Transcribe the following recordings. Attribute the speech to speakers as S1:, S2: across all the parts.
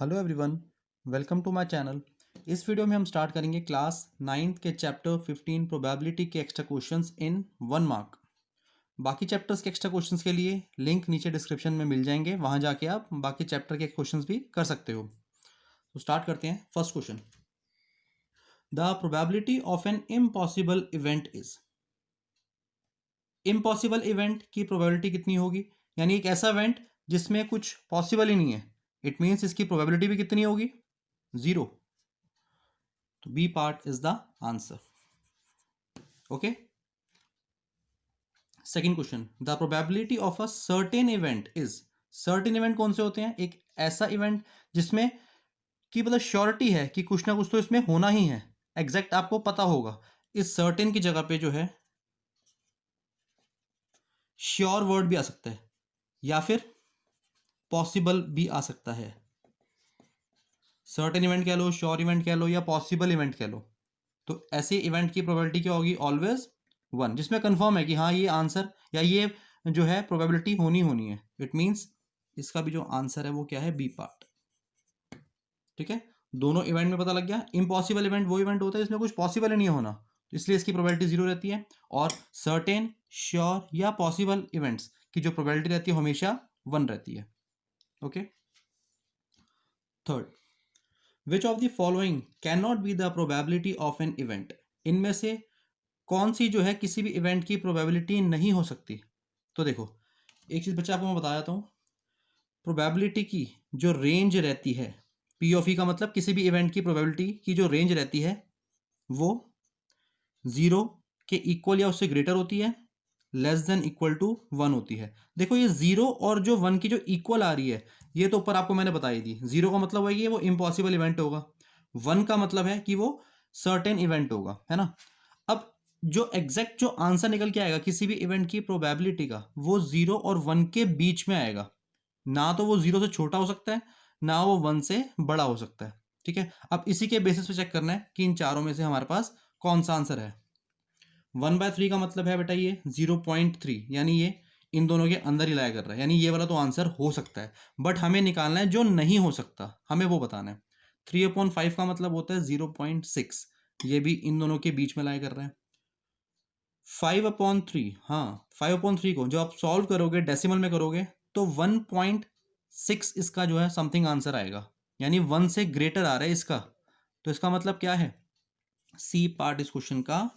S1: Hello everyone, welcome to my channel. इस video में हम स्टार्ट करेंगे क्लास 9th के चैप्टर 15 प्रोबेबिलिटी के एक्स्ट्रा क्वेश्चंस इन 1 मार्क। बाकी चैप्टर्स के एक्स्ट्रा क्वेश्चंस के लिए लिंक नीचे डिस्क्रिप्शन में मिल जाएंगे, वहां जाके आप बाकी चैप्टर के क्वेश्चंस भी कर सकते हो। तो स्टार्ट करते हैं। First question, the probability of an impossible event is. Impossible event की प्रोबेबिलिटी कितनी होगी? यानी एक ऐसा इवेंट जिसमें कुछ पॉसिबल ही नहीं है, इट मीन्स इसकी प्रोबेबिलिटी भी कितनी होगी? 0। तो B part is the answer. Okay. Second question, the probability of a certain event is. Certain event कौन से होते हैं? एक ऐसा इवेंट जिसमें कि मतलब श्योरिटी है कि कुछ ना कुछ तो इसमें होना ही है, एग्जैक्ट आपको पता होगा। इस सर्टेन की जगह पे जो है श्योर वर्ड भी आ सकता है या फिर पॉसिबल भी आ सकता है। सर्टेन इवेंट कह लो, श्योर इवेंट कह लो या पॉसिबल इवेंट कह लो, तो ऐसे इवेंट की प्रोबेबिलिटी क्या होगी? ऑलवेज 1, जिसमें कंफर्म है कि हाँ ये आंसर या ये जो है प्रोबेबिलिटी होनी होनी है। इट मींस इसका भी जो आंसर है वो क्या है? B part. ठीक है, दोनों इवेंट में पता लग गया। इम्पॉसिबल इवेंट वो इवेंट होता है जिसमें कुछ पॉसिबल ही नहीं होना, तो इसलिए इसकी प्रोबेबिलिटी 0 रहती है। और सर्टेन, श्योर या पॉसिबल इवेंट्स की जो प्रोबेबिलिटी रहती है हमेशा 1 रहती है। Okay. Third, which of the following can not be the probability of an event. इनमें से कौन सी जो है किसी भी इवेंट की प्रोबेबिलिटी नहीं हो सकती? तो देखो, एक चीज बच्चा आपको मैं बता देता हूं। प्रोबेबिलिटी की जो रेंज रहती है, पी ऑफ ई का मतलब किसी भी इवेंट की प्रोबेबिलिटी की जो रेंज रहती है वो 0 के इक्वल या उससे ग्रेटर होती है, लेस देन इक्वल टू 1 होती है। देखो ये 0 और जो 1 की जो इक्वल आ रही है, ये तो ऊपर आपको मैंने बताई दी। 0 का मतलब है कि वो इम्पॉसिबल इवेंट होगा, 1 का मतलब है कि वो सर्टेन इवेंट होगा, है ना। अब जो एग्जैक्ट जो आंसर निकल के आएगा किसी भी इवेंट की प्रोबेबिलिटी का, वो 0 और 1 के बीच में आएगा। ना तो वो 0 से छोटा हो सकता है, ना वो 1 से बड़ा हो सकता है। ठीक है, अब इसी के बेसिस पे चेक करना है कि इन चारों में से हमारे पास कौन सा आंसर है। 1/3 का मतलब है बेटा ये 0.3, यानी ये इन दोनों के अंदर ही लाया कर रहा है, यानी ये वाला तो आंसर हो सकता है। बट हमें निकालना है जो नहीं हो सकता, हमें वो बताना है। 3/5 का मतलब होता है 0.6, ये भी इन दोनों के बीच में लाया कर रहा है। 5/3, हाँ 5/3 को जो आप सॉल्व करोगे डेसिमल में करोगे तो 1.6 इसका जो है समथिंग आंसर आएगा, यानी 1 से ग्रेटर आ रहा है इसका। तो इसका मतलब क्या है? सी पार्ट इस क्वेश्चन का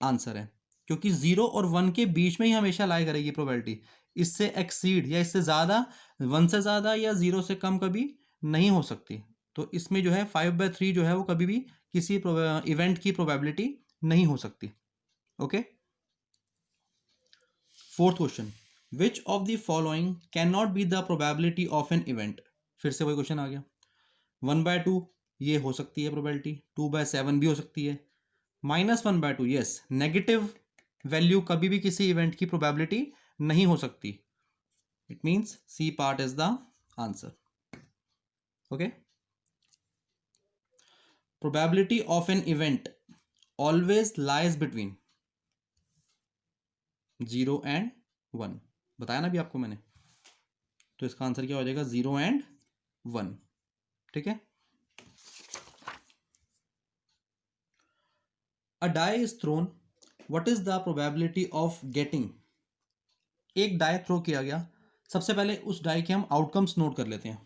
S1: आंसर है, क्योंकि 0 और 1 के बीच में ही हमेशा लाई करेगी प्रोबेबिलिटी। इससे एक्सीड या इससे ज़्यादा, 1 से ज़्यादा या 0 से कम कभी नहीं हो सकती। तो इसमें जो है 5/3 जो है वो कभी भी किसी इवेंट की प्रोबेबिलिटी नहीं हो सकती। Okay. Fourth question, which of the following can not be the probability of an event. फिर से वही क्वेश्चन आ गया। 1/2 ये हो सकती है प्रोबेबिलिटी, 2/7 भी हो सकती है, -1/2 यस, नेगेटिव वैल्यू कभी भी किसी इवेंट की प्रोबेबिलिटी नहीं हो सकती। It means C part is the answer. Okay. Probability of an event always lies between 0 and 1, बताया ना भी आपको मैंने। तो इसका आंसर क्या हो जाएगा? 0 एंड 1। ठीक है। A die is thrown, what is the probability of getting. एक डाई थ्रो किया गया, सबसे पहले उस डाई के हम आउटकम्स नोट कर लेते हैं।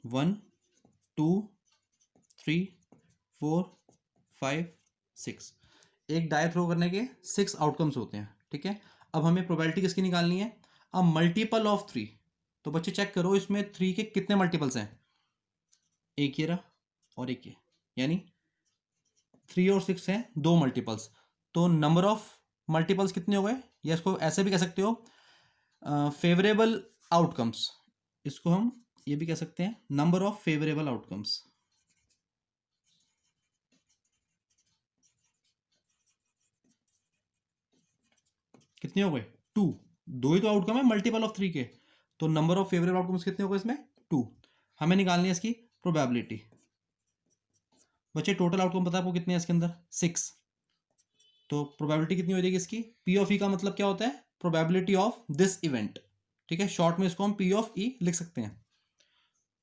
S1: 1 2 3 4 5 6, एक डाई थ्रो करने के 6 आउटकम्स होते हैं। ठीक है, अब हमें प्रोबेबिलिटी किसकी निकालनी है? अब मल्टीपल ऑफ 3। तो बच्चे चेक करो इसमें 3 के कितने मल्टीपल्स हैं। एक ये रहा और एक ये, यानी 3 और 6 हैं 2 मल्टीपल्स। तो नंबर ऑफ मल्टीपल्स कितने हो गए? या इसको ऐसे भी कह सकते हो, फेवरेबल आउटकम्स। इसको हम ये भी कह सकते हैं नंबर ऑफ फेवरेबल आउटकम्स। कितने हो गए? 2। दो ही तो आउटकम है मल्टीपल ऑफ 3 के, तो नंबर ऑफ फेवरेबल आउटकम्स कितने हो गए इसमें? 2। हमें निकालनी है इसकी प्रोबेबिलिटी। बच्चे टोटल आउटकम पता है आपको कितने हैं इसके अंदर? 6। तो प्रोबेबिलिटी कितनी हो जाएगी इसकी? पी ऑफ ई का मतलब क्या होता है? Probability of this event. ठीक है, शॉर्ट में इसको हम पी ऑफ ई लिख सकते हैं।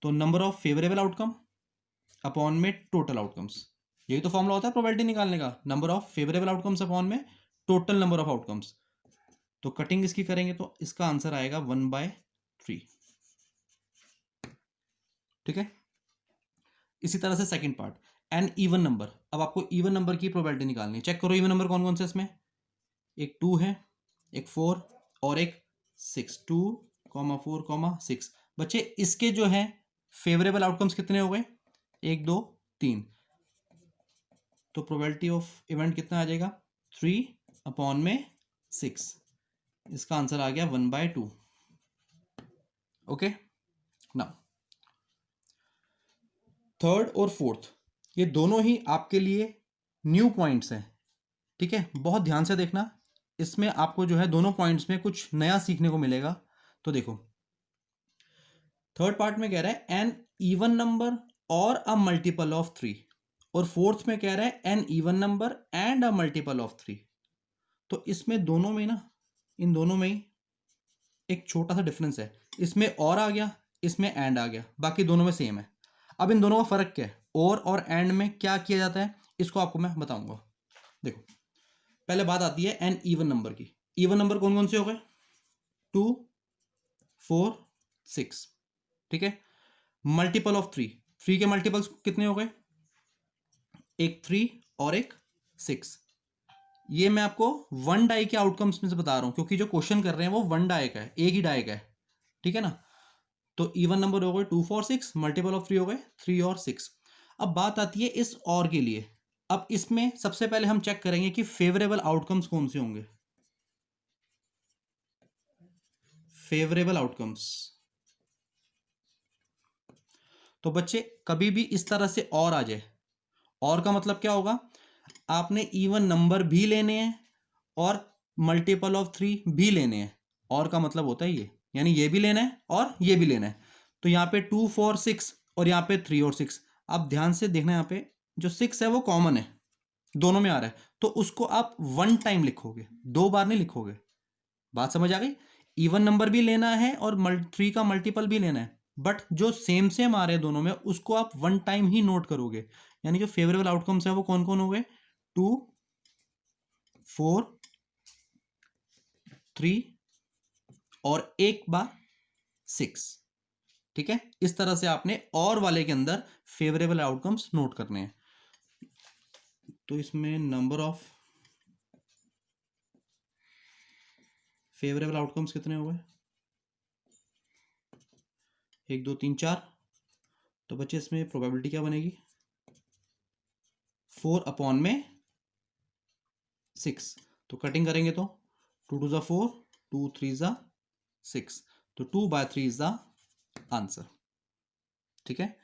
S1: तो number of favourable outcome upon में टोटल आउटकम्स, यही तो फॉर्मूला होता है प्रोबेबिलिटी निकालने का, number of favourable outcomes upon में टोटल नंबर ऑफ आउटकम्स। तो कटिंग इसकी करेंगे तो इसका आंसर आएगा 1/3। ठीक है। इसी तरह से second part, an even number. अब आपको इवन नंबर की प्रोबेबिलिटी निकालनी है। चेक करो इवन नंबर कौन कौन से इसमें, एक 2 है, एक 4 और एक 6। 2, 4, 6। बच्चे इसके जो है फेवरेबल आउटकम्स कितने हो गए, 1 2 3। तो प्रोबेबिलिटी ऑफ इवेंट कितना आ जाएगा, 3/6। इसका आंसर आ गया 1/2। ओके। नाउ थर्ड और फोर्थ, ये दोनों ही आपके लिए न्यू पॉइंट्स हैं। ठीक है, बहुत ध्यान से देखना, इसमें आपको जो है दोनों पॉइंट्स में कुछ नया सीखने को मिलेगा। तो देखो थर्ड पार्ट में कह रहा है एन इवन नंबर और अ मल्टीपल ऑफ 3, और फोर्थ में कह रहा है an even number and a multiple of 3। तो इसमें दोनों में ना, इन दोनों में ही एक छोटा सा डिफरेंस है, इसमें और आ गया, इसमें एंड आ गया, बाकी दोनों में सेम है। अब इन दोनों का फर्क क्या है, और एंड में क्या किया जाता है, इसको आपको मैं बताऊंगा। देखो पहले बात आती है एन इवन नंबर की। इवन नंबर कौन कौन से हो गए, 2 4 6। ठीक है। मल्टीपल ऑफ 3, 3 के मल्टीपल्स कितने हो गए, एक 3 और एक 6। ये मैं आपको वन डाई के आउटकम्स में से बता रहा हूं, क्योंकि जो क्वेश्चन कर रहे हैं वो वन डाई का है, एक ही डाई का है। ठीक है ना। तो इवन नंबर हो गए 2 4 6, मल्टीपल ऑफ 3 हो गए 3 और 6। अब बात आती है इस और के लिए। अब इसमें सबसे पहले हम चेक करेंगे कि फेवरेबल आउटकम्स कौन से होंगे। फेवरेबल आउटकम्स, तो बच्चे कभी भी इस तरह से और आ जाए, और का मतलब क्या होगा, आपने इवन नंबर भी लेने हैं और मल्टीपल ऑफ 3 भी लेने हैं। और का मतलब होता है ये, यानी ये भी लेना है और ये भी लेना है। तो यहाँ पे 2 4 6 और यहाँ पे 3 और 6। आप ध्यान से देखना, यहाँ पे जो 6 है वो कॉमन है, दोनों में आ रहा है, तो उसको आप वन टाइम लिखोगे, दो बार नहीं लिखोगे। बात समझ आ गई। इवन नंबर भी लेना है और 3 का मल्टीपल भी लेना है, बट जो सेम सेम आ रहे हैं दोनों में उसको आप वन टाइम ही नोट करोगे। यानी जो फेवरेबल आउटकम्स है वो कौन कौन हो गए, 2 4 3 और एक बार 6। ठीक है, इस तरह से आपने और वाले के अंदर फेवरेबल आउटकम्स नोट करने हैं। तो इसमें नंबर ऑफ फेवरेबल आउटकम्स कितने हो गए, 1 2 3 4। तो बच्चे इसमें प्रोबेबिलिटी क्या बनेगी, 4/6। तो कटिंग करेंगे तो 2 2 4, 2 3 6। तो 2/3 इज द आंसर। ठीक है,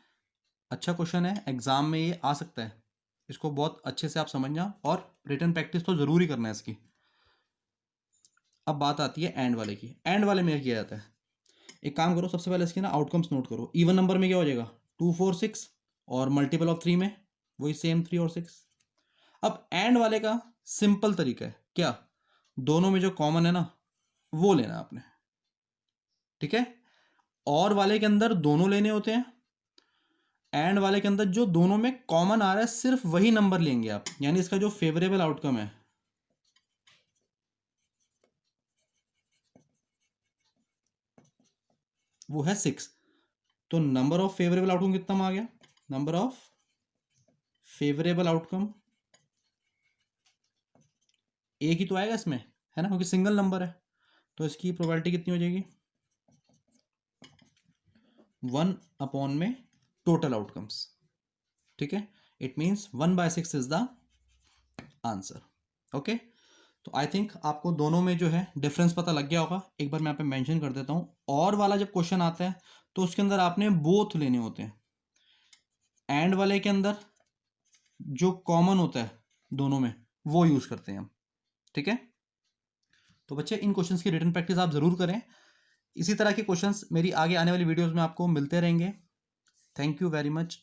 S1: अच्छा क्वेश्चन है, एग्जाम में ये आ सकता है, इसको बहुत अच्छे से आप समझना और रिटन प्रैक्टिस तो जरूरी करना है इसकी। अब बात आती है एंड वाले की। एंड वाले में क्या किया जाता है, एक काम करो, सबसे पहले इसके ना आउटकम्स नोट करो। इवन नंबर में क्या हो जाएगा, 2 4 6 और मल्टीपल ऑफ 3 में वही सेम 3 और 6। अब एंड वाले का सिंपल तरीका है क्या, दोनों में जो कॉमन है ना वो लेना आपने। ठीक है, और वाले के अंदर दोनों लेने होते हैं, एंड वाले के अंदर जो दोनों में कॉमन आ रहा है सिर्फ वही नंबर लेंगे आप। यानी इसका जो फेवरेबल आउटकम है वो है 6। तो नंबर ऑफ फेवरेबल आउटकम कितना आ गया, नंबर ऑफ फेवरेबल आउटकम एक ही तो आएगा इसमें, है ना, क्योंकि सिंगल नंबर है। तो इसकी प्रोबेबिलिटी कितनी हो जाएगी, 1 में टोटल आउटकम्स। ठीक है, it means 1/6 is the answer. Okay, तो आई थिंक आपको दोनों में जो है डिफरेंस पता लग गया होगा। एक बार मैं यहाँ पे मेंशन कर देता हूँ, और वाला जब क्वेश्चन आता है तो उसके अंदर आपने बोथ लेने होते हैं। एंड वाले के अंदर जो कॉमन होता है दोनों में वो यूज करते हैं हम। ठीक है, तो बच्चे इन क्वेश्चंस की रिटन प्रैक्टिस आप जरूर करें। इसी तरह के क्वेश्चंस मेरी आगे आने वाली वीडियोस में आपको मिलते रहेंगे। Thank you very much.